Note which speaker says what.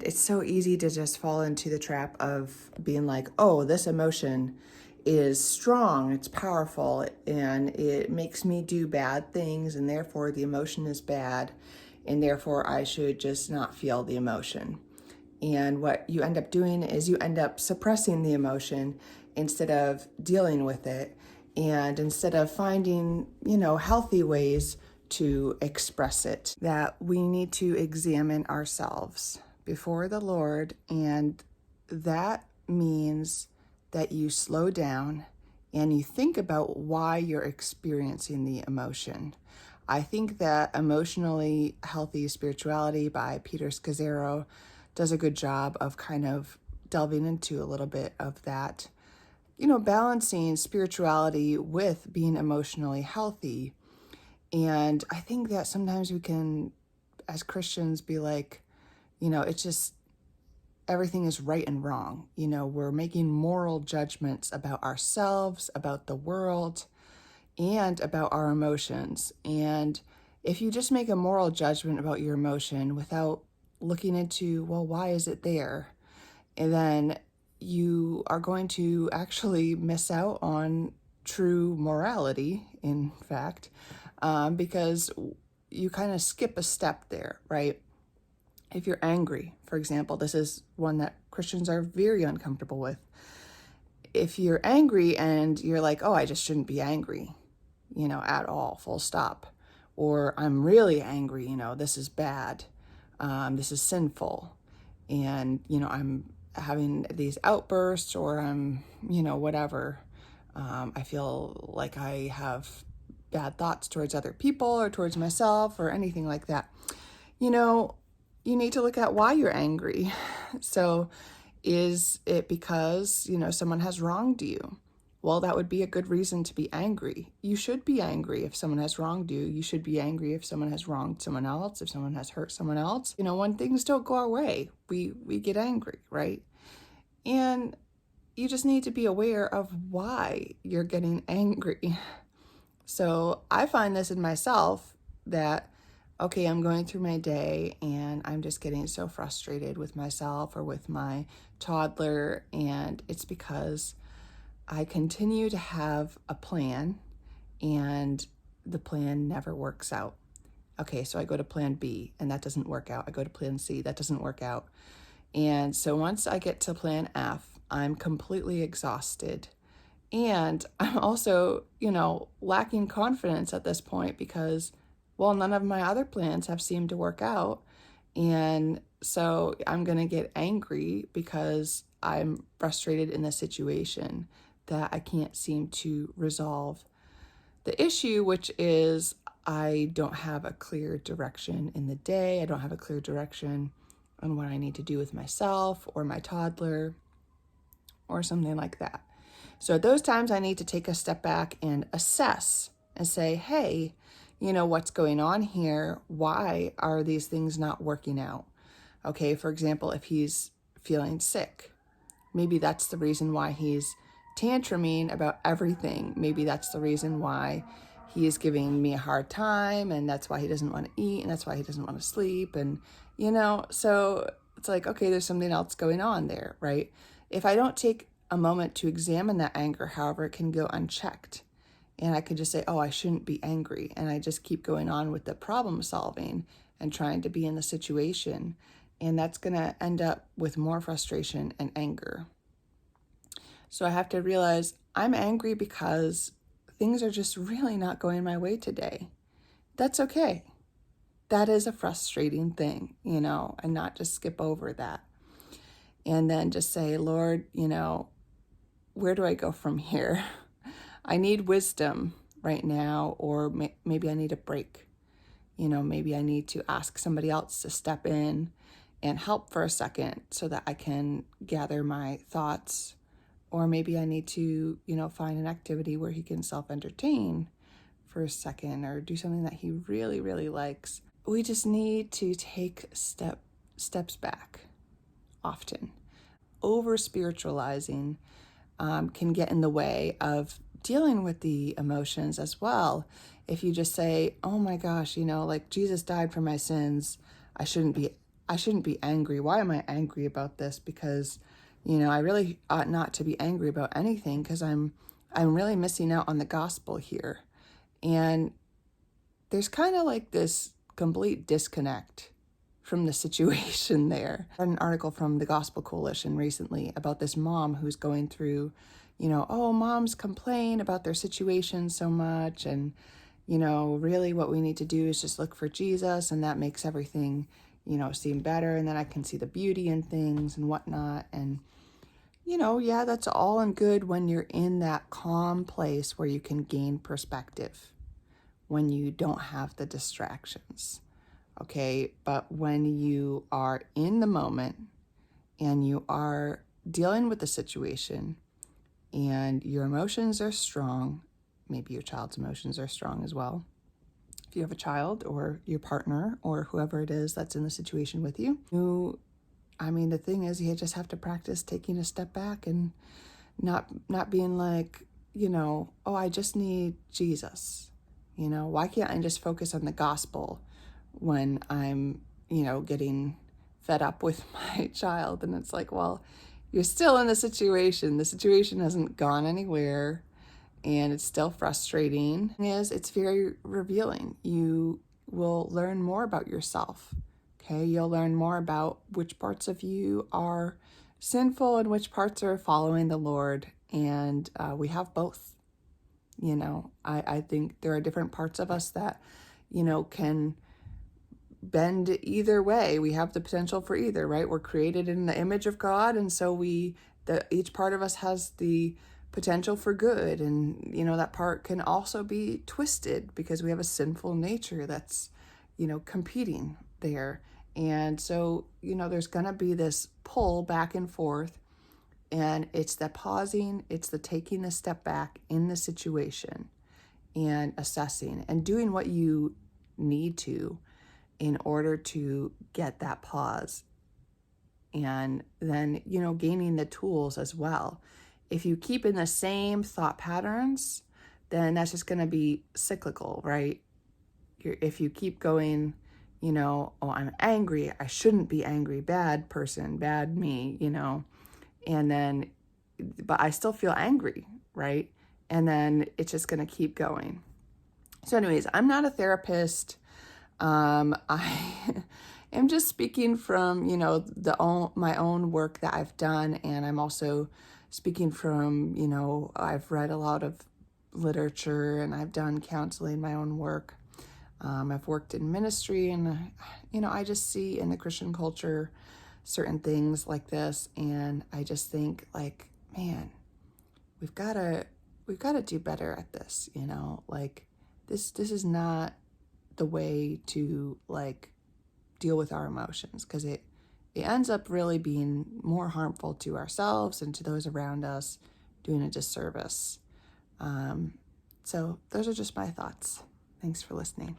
Speaker 1: it's so easy to just fall into the trap of being like, oh, this emotion is strong, it's powerful, and it makes me do bad things, and therefore the emotion is bad, and therefore I should just not feel the emotion. And what you end up doing is you end up suppressing the emotion instead of dealing with it, and instead of finding, healthy ways to express it. That we need to examine ourselves before the Lord, and that means that you slow down and you think about why you're experiencing the emotion. I think that Emotionally Healthy Spirituality by Peter Scazzaro does a good job of kind of delving into a little bit of that, balancing spirituality with being emotionally healthy. And I think that sometimes we can, as Christians, be like, it's just everything is right and wrong. We're making moral judgments about ourselves, about the world, and about our emotions. And if you just make a moral judgment about your emotion without looking into, well, why is it there? And then you are going to actually miss out on true morality, in fact, because you kind of skip a step there, right? If you're angry, for example, this is one that Christians are very uncomfortable with. If you're angry and you're like, oh, I just shouldn't be angry, at all, full stop. Or I'm really angry, this is bad. This is sinful. And, I'm having these outbursts, or I'm, whatever. I feel like I have bad thoughts towards other people or towards myself or anything like that. You need to look at why you're angry. So is it because, someone has wronged you? Well, that would be a good reason to be angry. You should be angry if someone has wronged you. You should be angry if someone has wronged someone else, if someone has hurt someone else. When things don't go our way, we get angry, right? And you just need to be aware of why you're getting angry. So I find this in myself that, okay, I'm going through my day and I'm just getting so frustrated with myself or with my toddler, and it's because I continue to have a plan and the plan never works out. Okay, so I go to plan B and that doesn't work out. I go to plan C, that doesn't work out. And so once I get to plan F, I'm completely exhausted. And I'm also, lacking confidence at this point because, well, none of my other plans have seemed to work out. And so I'm going to get angry because I'm frustrated in the situation that I can't seem to resolve the issue, which is I don't have a clear direction in the day. I don't have a clear direction on what I need to do with myself or my toddler or something like that. So at those times, I need to take a step back and assess and say, hey, what's going on here? Why are these things not working out? Okay, for example, if he's feeling sick, maybe that's the reason why he's tantruming about everything. Maybe that's the reason why he is giving me a hard time, and that's why he doesn't want to eat, and that's why he doesn't want to sleep. And, so it's like, okay, there's something else going on there, right? If I don't take a moment to examine that anger, however, it can go unchecked. And I could just say, oh, I shouldn't be angry. And I just keep going on with the problem solving and trying to be in the situation. And that's going to end up with more frustration and anger. So I have to realize I'm angry because things are just really not going my way today. That's okay. That is a frustrating thing, and not just skip over that. And then just say, Lord, where do I go from here? I need wisdom right now, or maybe I need a break. Maybe I need to ask somebody else to step in and help for a second so that I can gather my thoughts. Or maybe I need to, find an activity where he can self-entertain for a second or do something that he really, really likes. We just need to take steps back often. Over-spiritualizing can get in the way of dealing with the emotions as well. If you just say, oh my gosh, like Jesus died for my sins, I shouldn't be I shouldn't be angry. Why am I angry about this? Because, I really ought not to be angry about anything, because I'm really missing out on the gospel here. And there's kind of like this complete disconnect from the situation there. I read an article from the Gospel Coalition recently about this mom who's going through, oh, moms complain about their situation so much, and, really what we need to do is just look for Jesus, and that makes everything, seem better, and then I can see the beauty in things and whatnot. And, yeah, that's all and good when you're in that calm place where you can gain perspective, when you don't have the distractions. Okay, but when you are in the moment and you are dealing with the situation and your emotions are strong, maybe your child's emotions are strong as well. If you have a child or your partner or whoever it is that's in the situation with you, the thing is, you just have to practice taking a step back and not being like, oh, I just need Jesus. Why can't I just focus on the gospel when I'm, getting fed up with my child? And it's like, well, you're still in the situation. The situation hasn't gone anywhere, and it's still frustrating. It's very revealing. You will learn more about yourself. Okay, you'll learn more about which parts of you are sinful and which parts are following the Lord. And we have both. I think there are different parts of us that, can bend either way. We have the potential for either, right? We're created in the image of God, and so each part of us has the potential for good, and that part can also be twisted because we have a sinful nature that's competing there. And so there's gonna be this pull back and forth, and it's the pausing, it's the taking a step back in the situation and assessing and doing what you need to in order to get that pause. And then, gaining the tools as well. If you keep in the same thought patterns, then that's just going to be cyclical, right? If you keep going, oh, I'm angry, I shouldn't be angry, bad person, bad me, and then, but I still feel angry, right? And then it's just going to keep going. So anyways, I'm not a therapist. I am just speaking from, my own work that I've done. And I'm also speaking from, I've read a lot of literature, and I've done counseling, my own work. I've worked in ministry, and, I just see in the Christian culture certain things like this. And I just think, like, man, we've got to do better at this, like this is not the way to like deal with our emotions, because it ends up really being more harmful to ourselves and to those around us, doing a disservice. So those are just my thoughts. Thanks for listening.